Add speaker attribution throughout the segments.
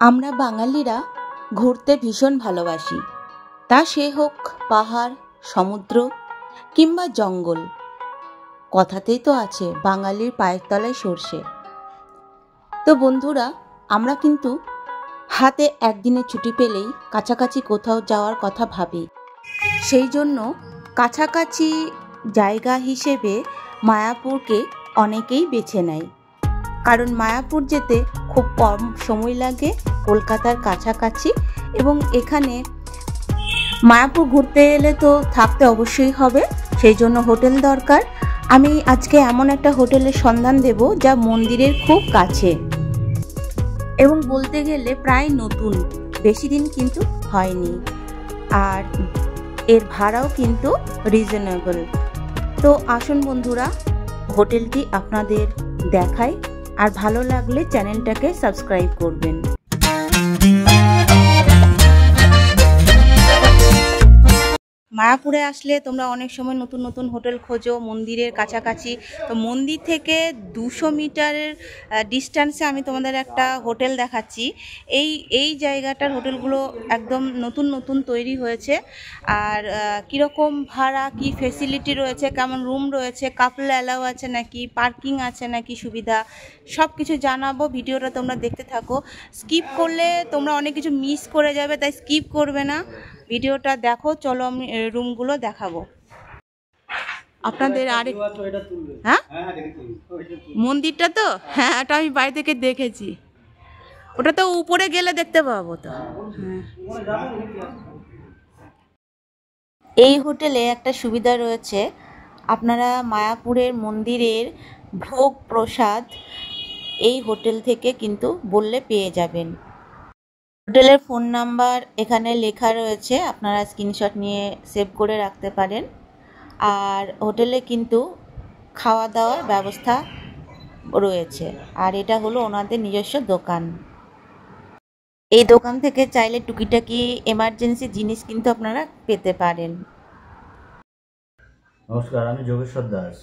Speaker 1: আমরা বাঙালিরা ঘুরতে ভীষণ ভালোবাসি, তা সে হোক পাহাড়, সমুদ্র কিংবা জঙ্গল। কথাতেই তো আছে বাঙালির পায়ের তলায় সর্ষে। তো বন্ধুরা, আমরা কিন্তু হাতে একদিনের ছুটি পেলেই কাছাকাছি কোথাও যাওয়ার কথা ভাবি। সেই জন্য কাছাকাছি জায়গা হিসেবে মায়াপুরকে অনেকেই বেছে নেয়, কারণ মায়াপুর যেতে খুব কম সময় লাগে কলকাতার কাছাকাছি, এবং এখানে মায়াপুর ঘুরতে এলে তো থাকতে অবশ্যই হবে, সেই জন্য হোটেল দরকার। আমি আজকে এমন একটা হোটেলের সন্ধান দেব যা মন্দিরের খুব কাছে এবং বলতে গেলে প্রায় নতুন, বেশি দিন কিন্তু হয়নি, আর এর ভাড়াও কিন্তু রিজনেবল। তো আসুন বন্ধুরা, হোটেলটি আপনাদের দেখাই, আর ভালো লাগলে চ্যানেলটাকে সাবস্ক্রাইব করবেন। মায়াপুরে আসলে তোমরা অনেক সময় নতুন নতুন হোটেল খোঁজো মন্দিরের কাছাকাছি। তো মন্দির থেকে 200 মিটারের ডিস্টেন্সে আমি তোমাদের একটা হোটেল দেখাচ্ছি। এই জায়গাটার হোটেলগুলো একদম নতুন নতুন তৈরি হয়েছে, আর কীরকম ভাড়া, কি ফেসিলিটি রয়েছে, কেমন রুম রয়েছে, কাপল অ্যালাউ আছে নাকি, পার্কিং আছে নাকি সুবিধা, সব কিছু জানাবো। ভিডিওটা তোমরা দেখতে থাকো, স্কিপ করলে তোমরা অনেক কিছু মিস করে যাবে, তাই স্কিপ করবে না, ভিডিওটা দেখো। চলো আমি রুমগুলো দেখাবো আপনাদের। আর হ্যাঁ, মন্দিরটা তো হ্যাঁ, এটা আমি বাড়ি থেকে দেখেছি, ওটা তো উপরে গেলে দেখতে পাবো তো। এই হোটেলে একটা সুবিধা রয়েছে, আপনারা মায়াপুরের মন্দিরের ভোগ প্রসাদ এই হোটেল থেকে কিন্তু বললে পেয়ে যাবেন। হোটেলের ফোন নাম্বার এখানে লেখা রয়েছে, আপনারা স্ক্রিনশট নিয়ে সেভ করে রাখতে পারেন। আর হোটেলে কিন্তু খাওয়া দাওয়ার ব্যবস্থা রয়েছে, আর এটা হলো ওনাদের নিজস্ব দোকান। এই দোকান থেকে চাইলে টুকিটাকি এমার্জেন্সি জিনিস কিন্তু আপনারা পেতে পারেন।
Speaker 2: নমস্কার, আমি যোগেশ্বর দাস।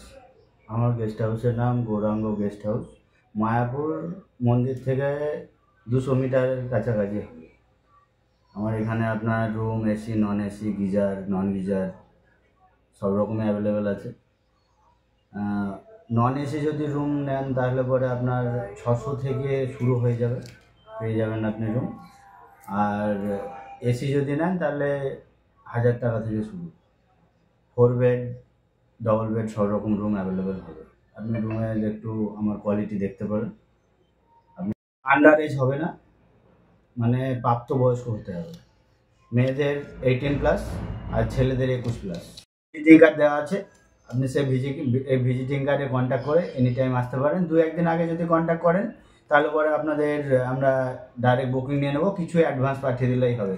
Speaker 2: আমার গেস্ট হাউসের নাম গৌরাঙ্গ গেস্ট হাউস। মায়াপুর মন্দির থেকে 200 মিটারের কাছাকাছি। আমার এখানে আপনার room, AC, non AC, geyser, non geyser সব রকমই অ্যাভেলেবেল আছে। নন এসি যদি রুম নেন তাহলে পরে আপনার 600 থেকে শুরু হয়ে যাবে, পেয়ে যাবেন আপনি রুম। আর এসি যদি নেন তাহলে 1000 টাকা থেকে শুরু। 4 বেড, ডবল বেড সব রকম রুম অ্যাভেলেবেল হবে। আপনি রুমের একটু আমার কোয়ালিটি দেখতে পারেন। আপনি আন্ডার এজ হবে না, মানে প্রাপ্তবয়স্ক হতে হবে। মেয়েদের 18+ আর ছেলেদের 21+। ভিজিটিং কার্ড দেওয়া আছে, আপনি সেই ভিজিটিং কার্ডে কন্ট্যাক্ট করে এনি টাইম আসতে পারেন। 2-1 দিন আগে যদি কন্ট্যাক্ট করেন তাহলে পরে আপনাদের আমরা ডাইরেক্ট বুকিং নিয়ে নেবো, কিছু অ্যাডভান্স পাঠিয়ে দিলেই হবে।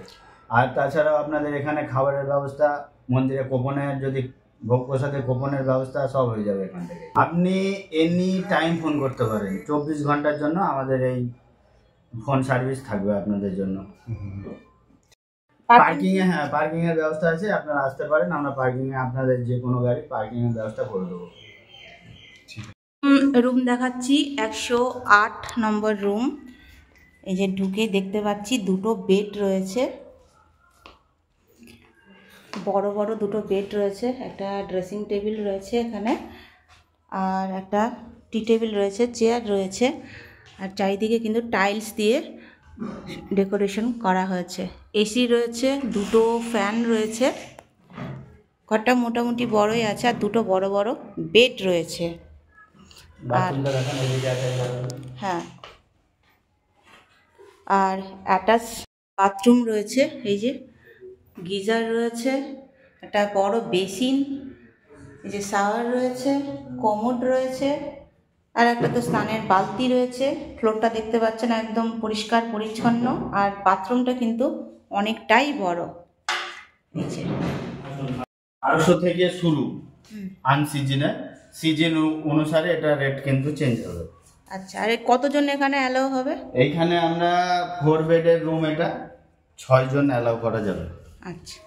Speaker 2: আর তাছাড়াও আপনাদের এখানে খাবারের ব্যবস্থা, মন্দিরে কোপনের, যদি ভোগ প্রসাদের কোপনের ব্যবস্থা সব হয়ে যাবে এখান থেকে। আপনি এনি টাইম ফোন করতে পারেন, 24 ঘন্টার জন্য আমাদের এই ফোন সার্ভিস থাকবে আপনাদের জন্য। পার্কিংয়ে, হ্যাঁ, পার্কিংয়ের ব্যবস্থা আছে, আপনারা আসতে পারেন, আমরা পার্কিংয়ে আপনাদের যে কোনো গাড়ি পার্কিংয়ের ব্যবস্থা করে দেবো।
Speaker 1: রুম দেখাচ্ছি, 108 নম্বর রুম। এই যে ঢুকে দেখতে পাচ্ছি 2টো বেড রয়েছে, বড় বড় 2টো বেড রয়েছে, একটা ড্রেসিং টেবিল রয়েছে এখানে, আর একটা টি টেবিল রয়েছে, চেয়ার রয়েছে, আর চারিদিকে কিন্তু টাইলস দিয়ে ডেকোরেশন করা হয়েছে। এসি রয়েছে, 2টো ফ্যান রয়েছে, ঘরটা মোটামুটি বড়ই আছে, আর 2টো বড় বড় বেড রয়েছে। আর হ্যাঁ, আর অ্যাটাচ বাথরুম রয়েছে, এই যে গিজার রয়েছে, একটা বড় বেসিন, এই যে শাওয়ার রয়েছে, কমোড রয়েছে, আর একটা তো স্নানের বালতি রয়েছে। ফ্লোরটা দেখতে পাচ্ছেন একদম পরিষ্কার পরিচ্ছন্ন, আর বাথরুমটা কিন্তু অনেকটাই বড়। এই যে
Speaker 2: 800 থেকে শুরু আনসিজনে, সিজন অনুসারে এটা রেট কিন্তু চেঞ্জ হবে।
Speaker 1: আচ্ছা, আর কতজন এখানে অ্যালাউ হবে?
Speaker 2: এইখানে আমরা 4 বেডের রুম, এটা 6 জন অ্যালাউ করা যাবে।
Speaker 1: আচ্ছা,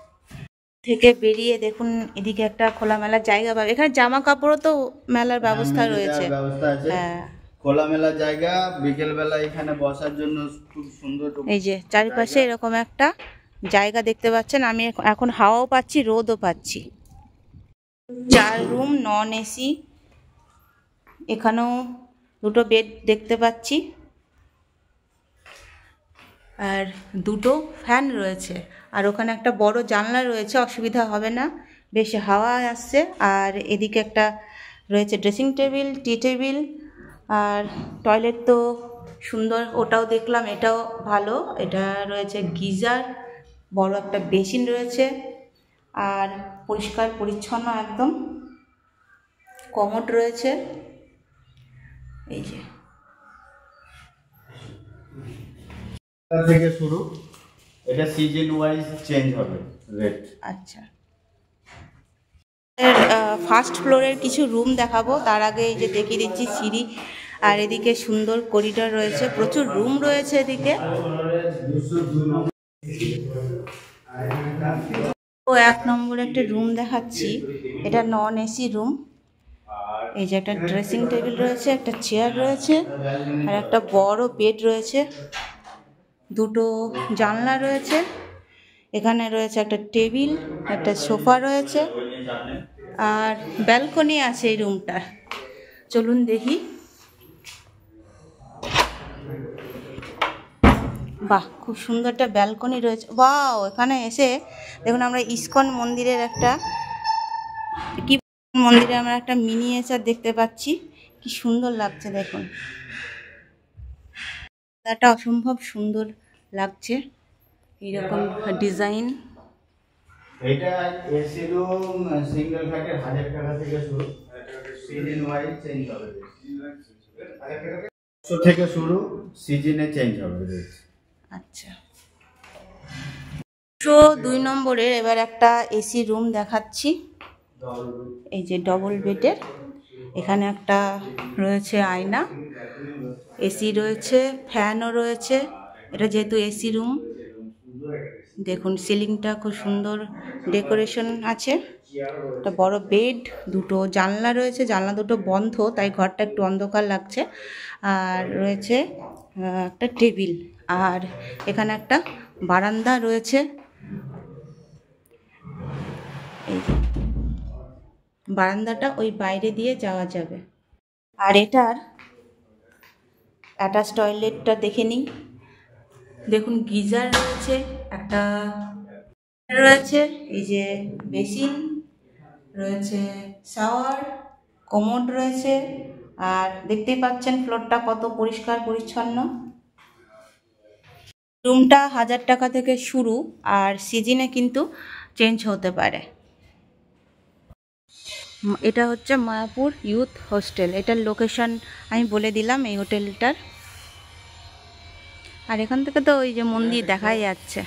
Speaker 1: থেকে বেরিয়ে দেখুন এদিকে একটা খোলামেলা জায়গা পাবে, এখানে জামা কাপড়ও তো মেলার ব্যবস্থা রয়েছে।
Speaker 2: ব্যবস্থা আছে, হ্যাঁ, খোলামেলা জায়গা, বিকেলবেলা এখানে বসার জন্য খুব সুন্দর।
Speaker 1: এই যে চারিপাশে এরকম একটা জায়গা দেখতে পাচ্ছেন। আমি এখন হাওয়াও পাচ্ছি, রোদও পাচ্ছি। 4 রুম, নন এসি। এখানেও 2টো বেড দেখতে পাচ্ছি, আর 2টো ফ্যান রয়েছে। আর ওখানে একটা বড় জানলা রয়েছে, অসুবিধা হবে না, বেশ হাওয়া আসছে। আর এদিকে একটা রয়েছে ড্রেসিং টেবিল, টি টেবিল, আর টয়লেট তো সুন্দর, ওটাও দেখলাম, এটাও ভালো। এটা রয়েছে গিজার, বড় একটা বেসিন রয়েছে, আর পরিষ্কার পরিচ্ছন্ন একদম। কমোড রয়েছে, এই যে
Speaker 2: থেকে শুরু। এটা সিজন ওয়াইজ চেঞ্জ হবে রেট।
Speaker 1: আচ্ছা, ফার্স্ট ফ্লোরের কিছু রুম দেখাবো, তার আগে এই যে দেখিয়ে দিচ্ছি সিঁড়ি। আর এদিকে সুন্দর করিডোর রয়েছে, প্রচুর রুম রয়েছে এদিকে। ও 1 নম্বরে একটা রুম দেখাচ্ছি, এটা নন এসি রুম। এই যে একটা ড্রেসিং টেবিল রয়েছে, একটা চেয়ার রয়েছে, আর একটা বড় বেড রয়েছে, 2টো জানলা রয়েছে। এখানে রয়েছে একটা টেবিল, একটা সোফা রয়েছে, আর ব্যালকনি আছে এই রুমটা। চলুন দেখি। বাহ, খুব সুন্দর একটা ব্যালকনি রয়েছে। ওয়াও, এখানে এসে দেখুন আমরা ইসকন মন্দিরের একটা আমরা একটা মিনিয়েচার দেখতে পাচ্ছি। কি সুন্দর লাগছে দেখুন, এটা অসম্ভব সুন্দর লাগছে, এইরকম ডিজাইন।
Speaker 2: এটা এসি রুম সিঙ্গেল ফ্ল্যাটের 1000 টাকা থেকে শুরু, সিজন ওয়াইজ চেঞ্জ হবে। 100 থেকে শুরু, সিজনে চেঞ্জ হবে।
Speaker 1: আচ্ছা, 2 নম্বরের এবার একটা এসি রুম দেখাচ্ছি। এই যে ডবল বেডের, এখানে একটা রয়েছে আয়না, এসি রয়েছে, ফ্যানও রয়েছে। এটা যেহেতু এসি রুম, দেখুন সিলিংটা খুব সুন্দর ডেকোরেশন আছে। একটা বড় বেড, 2টো জানলা রয়েছে, জানলা 2টো বন্ধ, তাই ঘরটা একটু অন্ধকার লাগছে। আর রয়েছে একটা টেবিল, আর এখানে একটা বারান্দা রয়েছে। এই বারান্দাটা ওই বাইরে দিয়ে যাওয়া যাবে। আর এটার অ্যাটাচ টয়লেটটা দেখে নিই। দেখুন গিজার রয়েছে, একটা রয়েছে, এই যে বেসিন রয়েছে, শাওয়ার, কমোড রয়েছে। আর দেখতেই পাচ্ছেন ফ্লোরটা কত পরিষ্কার পরিচ্ছন্ন। রুমটা 1000 টাকা থেকে শুরু, আর সিজনে কিন্তু চেঞ্জ হতে পারে। এটা হচ্ছে মায়াপুর ইউথ হোস্টেল, এটার লোকেশন আমি বলে দিলাম এই হোটেলটার। আর এখান থেকে তো ওই যে মন্দির দেখাই যাচ্ছে।